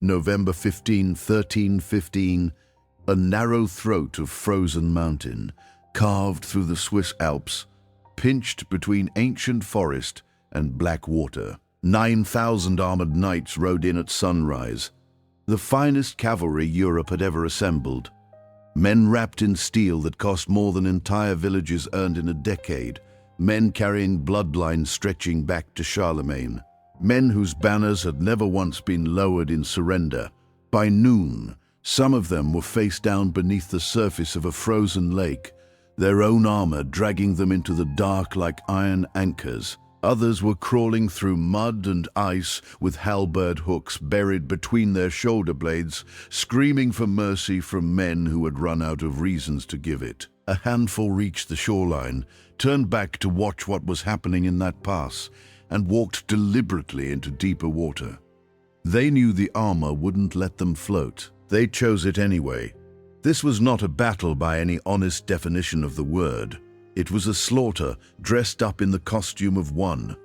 November 15, 1315, a narrow throat of frozen mountain, carved through the Swiss Alps, pinched between ancient forest and black water. 9,000 armored knights rode in at sunrise, the finest cavalry Europe had ever assembled. Men wrapped in steel that cost more than entire villages earned in a decade, men carrying bloodlines stretching back to Charlemagne. Men whose banners had never once been lowered in surrender. By noon, some of them were face down beneath the surface of a frozen lake, their own armor dragging them into the dark like iron anchors. Others were crawling through mud and ice with halberd hooks buried between their shoulder blades, screaming for mercy from men who had run out of reasons to give it. A handful reached the shoreline, turned back to watch what was happening in that pass, and walked deliberately into deeper water. They knew the armor wouldn't let them float. They chose it anyway. This was not a battle by any honest definition of the word. It was a slaughter dressed up in the costume of one.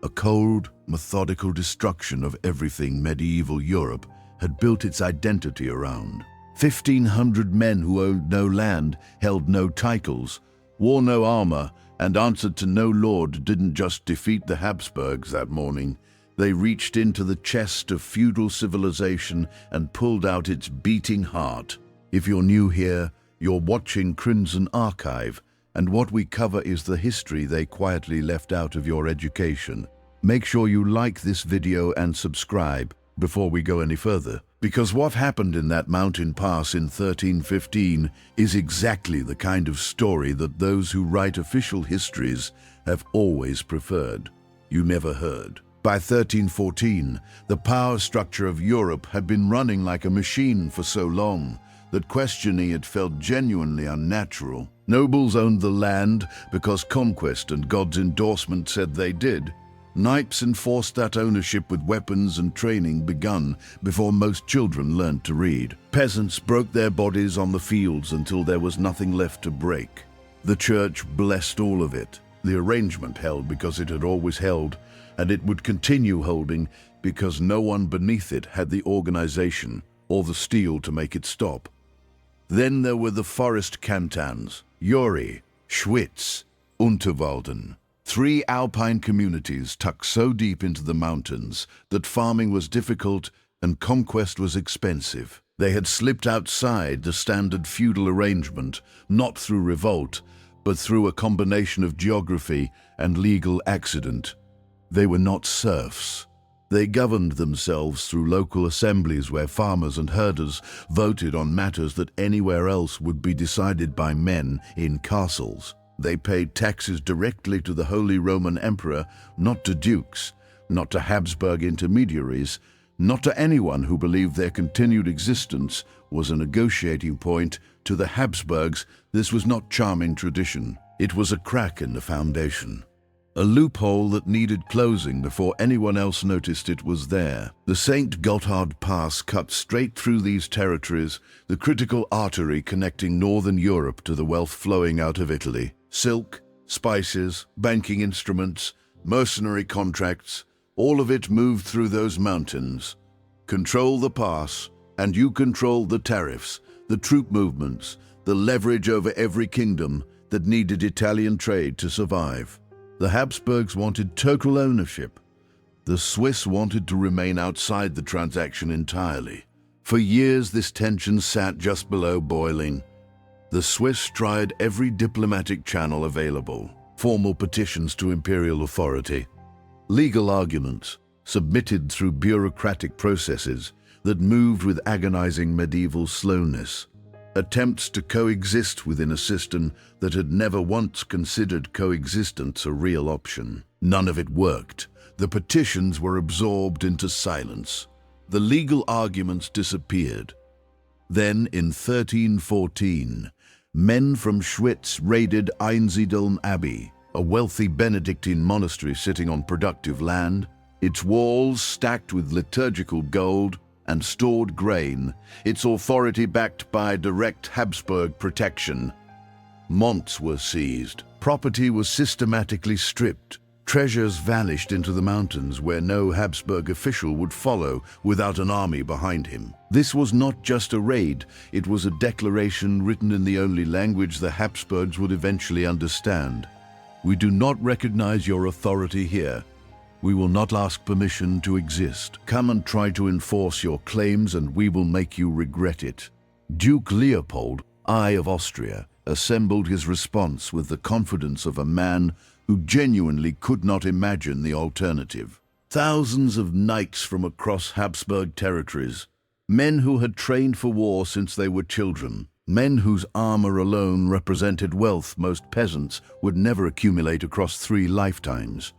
A cold, methodical destruction of everything medieval Europe had built its identity around. 1,500 men who owned no land, held no titles, wore no armor, and answered to no lord didn't just defeat the Habsburgs that morning. They reached into the chest of feudal civilization and pulled out its beating heart. If you're new here, you're watching Crimson Archive, and what we cover is the history they quietly left out of your education. Make sure you like this video and subscribe before we go any further, because what happened in that mountain pass in 1315 is exactly the kind of story that those who write official histories have always preferred. You never heard. By 1314, the power structure of Europe had been running like a machine for so long that questioning it felt genuinely unnatural. Nobles owned the land because conquest and God's endorsement said they did. Knights enforced that ownership with weapons and training begun before most children learned to read. Peasants broke their bodies on the fields until there was nothing left to break. The church blessed all of it. The arrangement held because it had always held, and it would continue holding because no one beneath it had the organization or the steel to make it stop. Then there were the forest cantons, Uri, Schwyz, Unterwalden. 3 alpine communities tucked so deep into the mountains that farming was difficult and conquest was expensive. They had slipped outside the standard feudal arrangement, not through revolt, but through a combination of geography and legal accident. They were not serfs. They governed themselves through local assemblies where farmers and herders voted on matters that anywhere else would be decided by men in castles. They paid taxes directly to the Holy Roman Emperor, not to dukes, not to Habsburg intermediaries, not to anyone who believed their continued existence was a negotiating point. To the Habsburgs, this was not charming tradition. It was a crack in the foundation. A loophole that needed closing before anyone else noticed it was there. The St. Gotthard Pass cut straight through these territories, the critical artery connecting northern Europe to the wealth flowing out of Italy. Silk, spices, banking instruments, mercenary contracts, all of it moved through those mountains. Control the pass, and you control the tariffs, the troop movements, the leverage over every kingdom that needed Italian trade to survive. The Habsburgs wanted total ownership. The Swiss wanted to remain outside the transaction entirely. For years, this tension sat just below boiling. The Swiss tried every diplomatic channel available, formal petitions to imperial authority, legal arguments submitted through bureaucratic processes that moved with agonizing medieval slowness, attempts to coexist within a system that had never once considered coexistence a real option. None of it worked. The petitions were absorbed into silence. The legal arguments disappeared. Then, in 1314, men from Schwyz raided Einsiedeln Abbey, a wealthy Benedictine monastery sitting on productive land, its walls stacked with liturgical gold and stored grain, its authority backed by direct Habsburg protection. Monts were seized. Property was systematically stripped. Treasures vanished into the mountains where no Habsburg official would follow without an army behind him. This was not just a raid, it was a declaration written in the only language the Habsburgs would eventually understand. We do not recognize your authority here. We will not ask permission to exist. Come and try to enforce your claims and we will make you regret it. Duke Leopold I of Austria assembled his response with the confidence of a man who genuinely could not imagine the alternative. Thousands of knights from across Habsburg territories, men who had trained for war since they were children, men whose armor alone represented wealth most peasants would never accumulate across 3 lifetimes.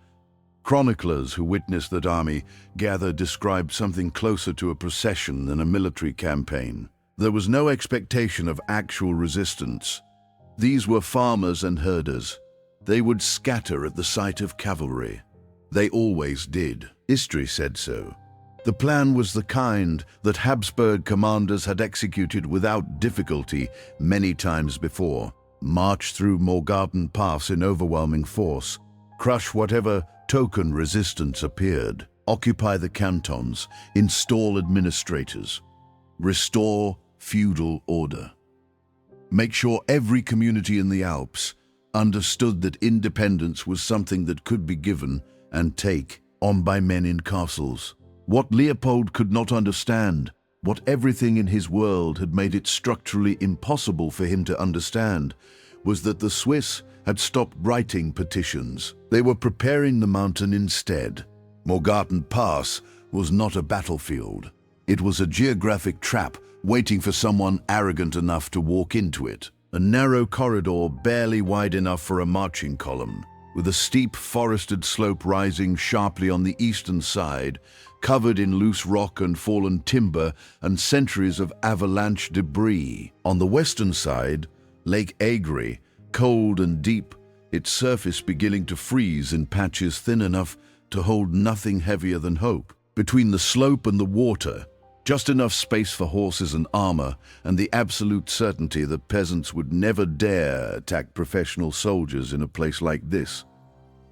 Chroniclers who witnessed that army gathered described something closer to a procession than a military campaign. There was no expectation of actual resistance. These were farmers and herders. They would scatter at the sight of cavalry. They always did. History said so. The plan was the kind that Habsburg commanders had executed without difficulty many times before. March through Morgarten Pass in overwhelming force, crush whatever token resistance appeared, occupy the cantons, install administrators, restore feudal order. Make sure every community in the Alps understood that independence was something that could be given and take on by men in castles. What Leopold could not understand, what everything in his world had made it structurally impossible for him to understand, was that the Swiss had stopped writing petitions. They were preparing the mountain instead. Morgarten Pass was not a battlefield. It was a geographic trap waiting for someone arrogant enough to walk into it. A narrow corridor barely wide enough for a marching column, with a steep forested slope rising sharply on the eastern side, covered in loose rock and fallen timber and centuries of avalanche debris. On the western side, Lake Agri, cold and deep, its surface beginning to freeze in patches thin enough to hold nothing heavier than hope. Between the slope and the water, just enough space for horses and armor, and the absolute certainty that peasants would never dare attack professional soldiers in a place like this.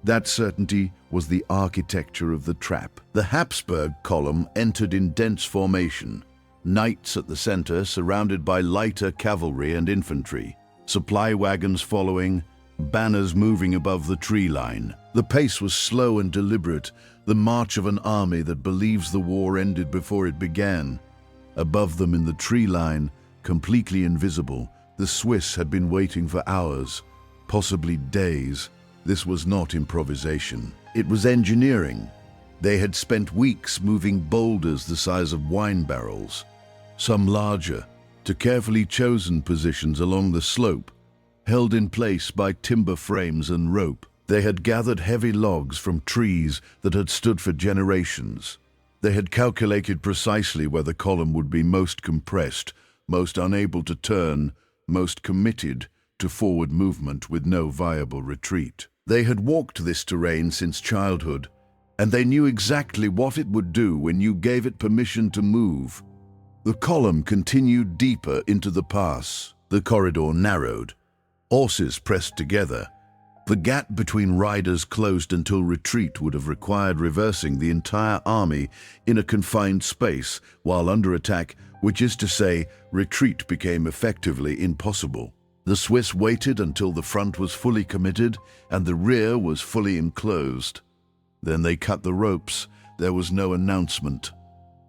That certainty was the architecture of the trap. The Habsburg column entered in dense formation, knights at the center surrounded by lighter cavalry and infantry, supply wagons following, banners moving above the tree line. The pace was slow and deliberate, the march of an army that believes the war ended before it began. Above them in the tree line, completely invisible, the Swiss had been waiting for hours, possibly days. This was not improvisation. It was engineering. They had spent weeks moving boulders the size of wine barrels, some larger, to carefully chosen positions along the slope, held in place by timber frames and rope. They had gathered heavy logs from trees that had stood for generations. They had calculated precisely where the column would be most compressed, most unable to turn, most committed to forward movement with no viable retreat. They had walked this terrain since childhood, and they knew exactly what it would do when you gave it permission to move. The column continued deeper into the pass. The corridor narrowed. Horses pressed together. The gap between riders closed until retreat would have required reversing the entire army in a confined space while under attack, which is to say, retreat became effectively impossible. The Swiss waited until the front was fully committed and the rear was fully enclosed. Then they cut the ropes. There was no announcement,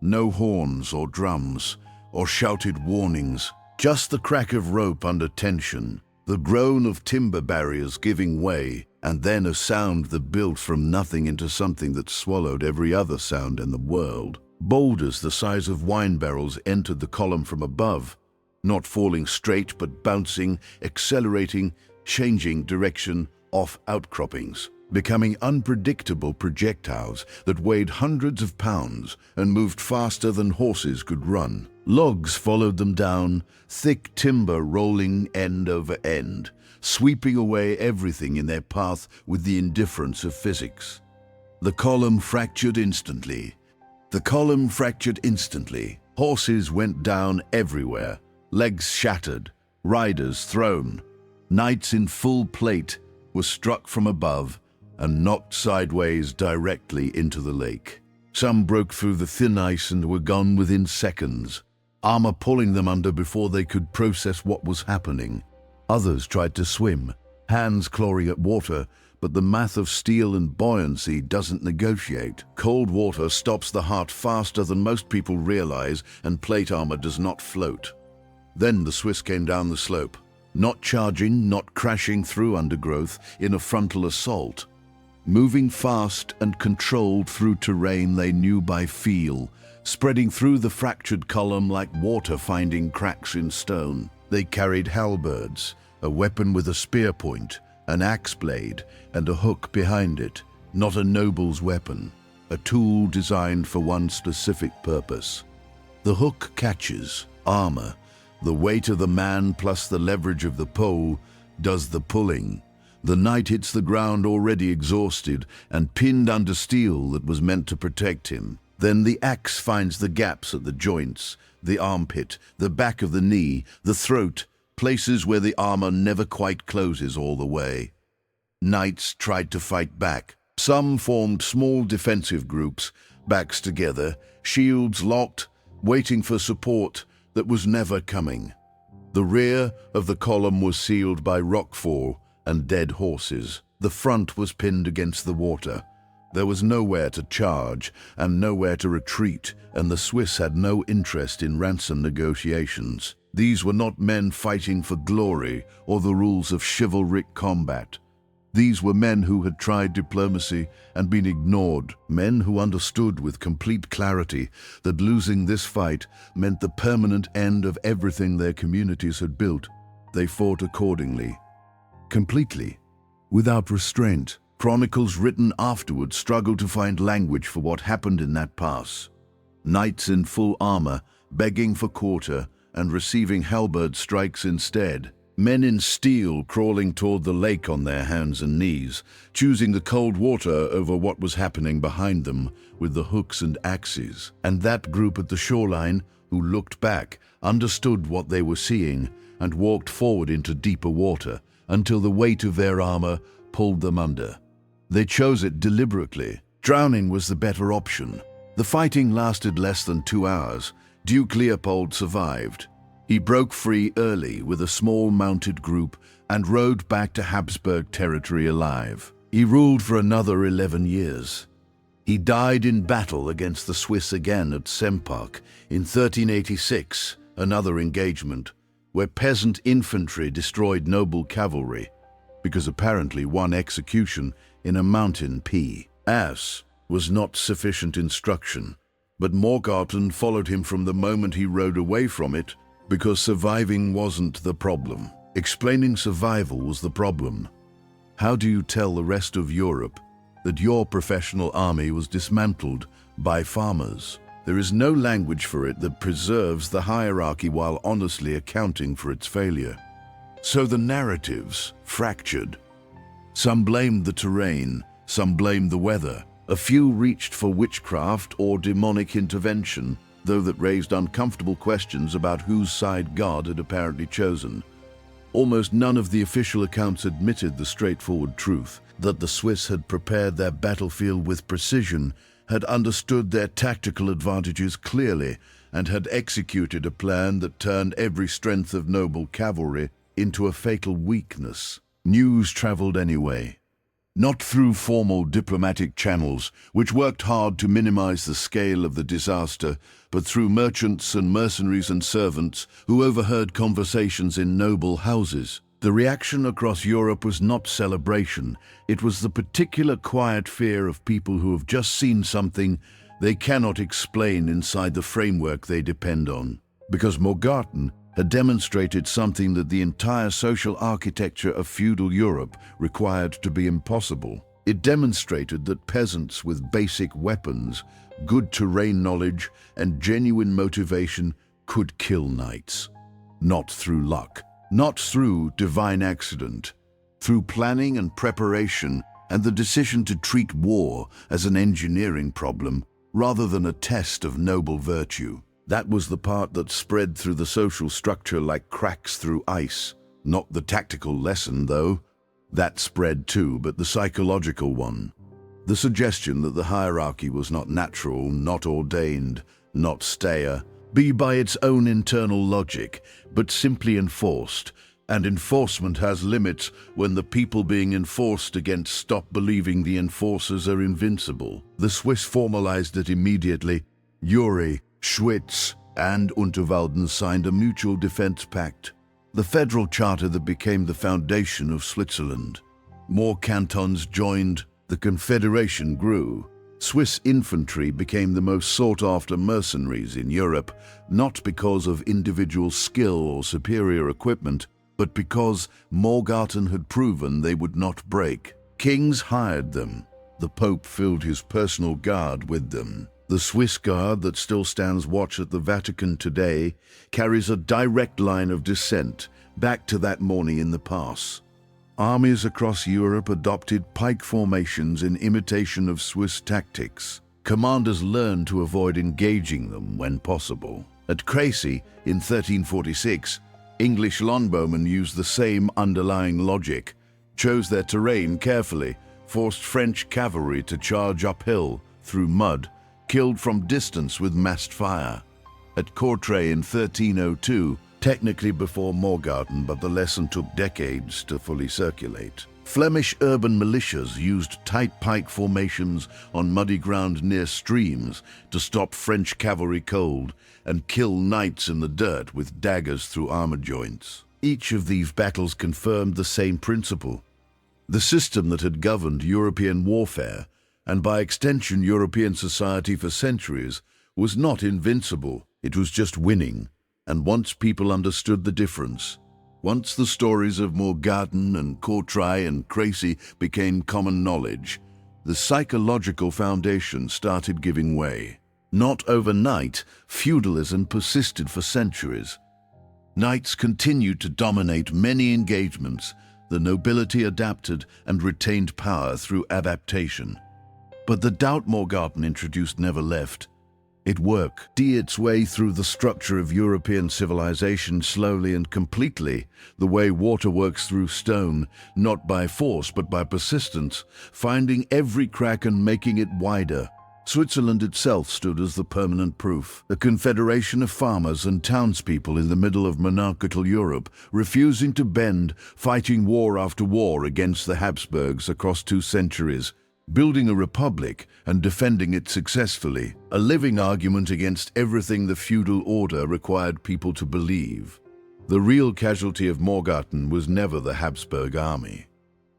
no horns or drums or shouted warnings, just the crack of rope under tension, the groan of timber barriers giving way, and then a sound that built from nothing into something that swallowed every other sound in the world. Boulders the size of wine barrels entered the column from above, not falling straight but bouncing, accelerating, changing direction off outcroppings, becoming unpredictable projectiles that weighed hundreds of pounds and moved faster than horses could run. Logs followed them down, thick timber rolling end over end, sweeping away everything in their path with the indifference of physics. The column fractured instantly. Horses went down everywhere, legs shattered, riders thrown. Knights in full plate were struck from above, and knocked sideways directly into the lake. Some broke through the thin ice and were gone within seconds, armor pulling them under before they could process what was happening. Others tried to swim, hands clawing at water, but the math of steel and buoyancy doesn't negotiate. Cold water stops the heart faster than most people realize, and plate armor does not float. Then the Swiss came down the slope, not charging, not crashing through undergrowth in a frontal assault, moving fast and controlled through terrain they knew by feel, spreading through the fractured column like water finding cracks in stone. They carried halberds, a weapon with a spear point, an axe blade, and a hook behind it, not a noble's weapon, a tool designed for one specific purpose. The hook catches armor. The weight of the man plus the leverage of the pole does the pulling. The knight hits the ground already exhausted and pinned under steel that was meant to protect him. Then the axe finds the gaps at the joints, the armpit, the back of the knee, the throat, places where the armor never quite closes all the way. Knights tried to fight back. Some formed small defensive groups, backs together, shields locked, waiting for support that was never coming. The rear of the column was sealed by rockfall and dead horses. The front was pinned against the water. There was nowhere to charge and nowhere to retreat, and the Swiss had no interest in ransom negotiations. These were not men fighting for glory or the rules of chivalric combat. These were men who had tried diplomacy and been ignored, men who understood with complete clarity that losing this fight meant the permanent end of everything their communities had built. They fought accordingly, completely, without restraint. Chronicles written afterward struggle to find language for what happened in that pass. Knights in full armor, begging for quarter and receiving halberd strikes instead. Men in steel crawling toward the lake on their hands and knees, choosing the cold water over what was happening behind them with the hooks and axes. And that group at the shoreline, who looked back, understood what they were seeing, and walked forward into deeper water until the weight of their armor pulled them under. They chose it deliberately. Drowning was the better option. The fighting lasted less than 2 hours. Duke Leopold survived. He broke free early with a small mounted group and rode back to Habsburg territory alive. He ruled for another 11 years. He died in battle against the Swiss again at Sempach in 1386, another engagement, where peasant infantry destroyed noble cavalry, because apparently one execution in a mountain pass was not sufficient instruction. But Morgarten followed him from the moment he rode away from it, because surviving wasn't the problem. Explaining survival was the problem. How do you tell the rest of Europe that your professional army was dismantled by farmers? There is no language for it that preserves the hierarchy while honestly accounting for its failure. So the narratives fractured. Some blamed the terrain, some blamed the weather. A few reached for witchcraft or demonic intervention, though that raised uncomfortable questions about whose side God had apparently chosen. Almost none of the official accounts admitted the straightforward truth that the Swiss had prepared their battlefield with precision, had understood their tactical advantages clearly, and had executed a plan that turned every strength of noble cavalry into a fatal weakness. News traveled anyway. Not through formal diplomatic channels, which worked hard to minimize the scale of the disaster, but through merchants and mercenaries and servants who overheard conversations in noble houses. The reaction across Europe was not celebration. It was the particular quiet fear of people who have just seen something they cannot explain inside the framework they depend on. Because Morgarten had demonstrated something that the entire social architecture of feudal Europe required to be impossible. It demonstrated that peasants with basic weapons, good terrain knowledge, and genuine motivation could kill knights. Not through luck, not through divine accident, through planning and preparation and the decision to treat war as an engineering problem rather than a test of noble virtue. That was the part that spread through the social structure like cracks through ice. Not the tactical lesson, though. That spread too, but the psychological one. The suggestion that the hierarchy was not natural, not ordained, not staya, be by its own internal logic, but simply enforced, and enforcement has limits when the people being enforced against stop believing the enforcers are invincible. The Swiss formalized it immediately. Uri, Schwyz, and Unterwalden signed a mutual defense pact, the federal charter that became the foundation of Switzerland. More cantons joined, the Confederation grew. Swiss infantry became the most sought-after mercenaries in Europe, not because of individual skill or superior equipment, but because Morgarten had proven they would not break. Kings hired them. The Pope filled his personal guard with them. The Swiss Guard that still stands watch at the Vatican today carries a direct line of descent back to that morning in the pass. Armies across Europe adopted pike formations in imitation of Swiss tactics. Commanders learned to avoid engaging them when possible. At Crécy in 1346, English longbowmen used the same underlying logic, chose their terrain carefully, forced French cavalry to charge uphill through mud, killed from distance with massed fire. At Courtrai in 1302, technically before Morgarten, but the lesson took decades to fully circulate. Flemish urban militias used tight pike formations on muddy ground near streams to stop French cavalry cold and kill knights in the dirt with daggers through armor joints. Each of these battles confirmed the same principle. The system that had governed European warfare, and by extension European society for centuries, was not invincible. It was just winning. And once people understood the difference, once the stories of Morgarten and Courtrai and Crécy became common knowledge, the psychological foundation started giving way. Not overnight, feudalism persisted for centuries. Knights continued to dominate many engagements. The nobility adapted and retained power through adaptation. But the doubt Morgarten introduced never left. It worked its way through the structure of European civilization slowly and completely, the way water works through stone, not by force but by persistence, finding every crack and making it wider. Switzerland itself stood as the permanent proof, a confederation of farmers and townspeople in the middle of monarchical Europe, refusing to bend, fighting war after war against the Habsburgs across 2 centuries, building a republic and defending it successfully, a living argument against everything the feudal order required people to believe. The real casualty of Morgarten was never the Habsburg army.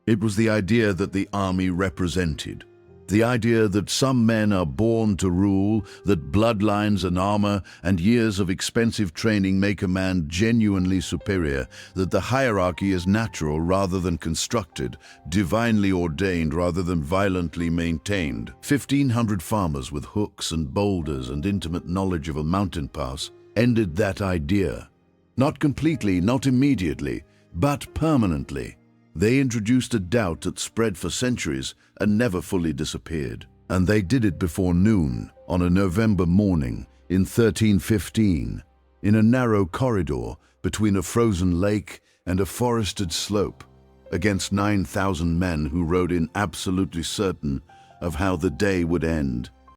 It was the idea that the army represented. The idea that some men are born to rule, that bloodlines and armor and years of expensive training make a man genuinely superior, that the hierarchy is natural rather than constructed, divinely ordained rather than violently maintained. 1,500 farmers with hooks and boulders and intimate knowledge of a mountain pass ended that idea. Not completely, not immediately, but permanently. They introduced a doubt that spread for centuries and never fully disappeared. And they did it before noon, on a November morning in 1315, in a narrow corridor between a frozen lake and a forested slope, against 9,000 men who rode in absolutely certain of how the day would end.